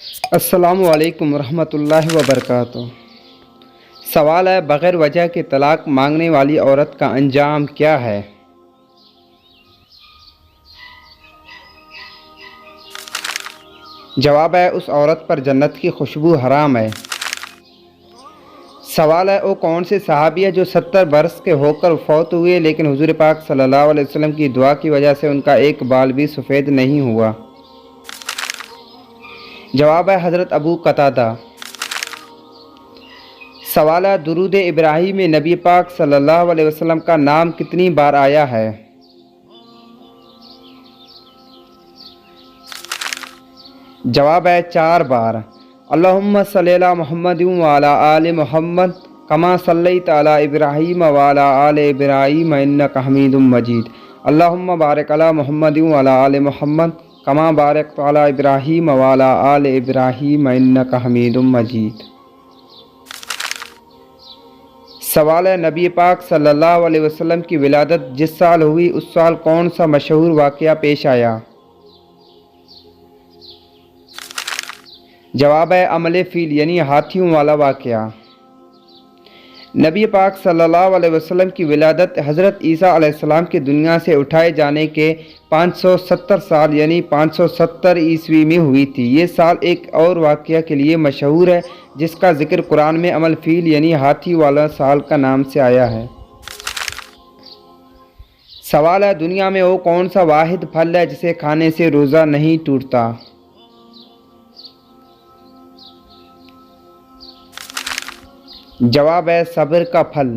السلام علیکم ورحمۃ اللہ وبرکاتہ۔ سوال ہے، بغیر وجہ کے طلاق مانگنے والی عورت کا انجام کیا ہے؟ جواب ہے، اس عورت پر جنت کی خوشبو حرام ہے۔ سوال ہے، وہ کون سے صحابی ہے جو 70 برس کے ہو کر فوت ہوئے لیکن حضور پاک صلی اللہ علیہ وسلم کی دعا کی وجہ سے ان کا ایک بال بھی سفید نہیں ہوا؟ جواب ہے، حضرت ابو قتادہ۔ سوال ہے، درود ابراہیم میں نبی پاک صلی اللہ علیہ وسلم کا نام کتنی بار آیا ہے؟ جواب ہے، 4 بار۔ اللہم صلی علی محمد وعلی آل محمد کما صلیت علی ابراہیم وعلی آل ابراہیم انک حمید مجید۔ اللہم بارک علی محمد وعلی آل محمد کما بارکت علی ابراہیم وعلی آل ابراہیم انک حمید مجید۔ سوال ہے، نبی پاک صلی اللہ علیہ وسلم کی ولادت جس سال ہوئی اس سال کون سا مشہور واقعہ پیش آیا؟ جواب ہے، عمل فیل یعنی ہاتھیوں والا واقعہ۔ نبی پاک صلی اللہ علیہ وسلم کی ولادت حضرت عیسیٰ علیہ السلام کی دنیا سے اٹھائے جانے کے 570 سال یعنی 570 عیسوی میں ہوئی تھی۔ یہ سال ایک اور واقعہ کے لیے مشہور ہے جس کا ذکر قرآن میں عمل فیل یعنی ہاتھی والا سال کا نام سے آیا ہے۔ سوال ہے، دنیا میں وہ کون سا واحد پھل ہے جسے کھانے سے روزہ نہیں ٹوٹتا؟ جواب ہے، صبر کا پھل۔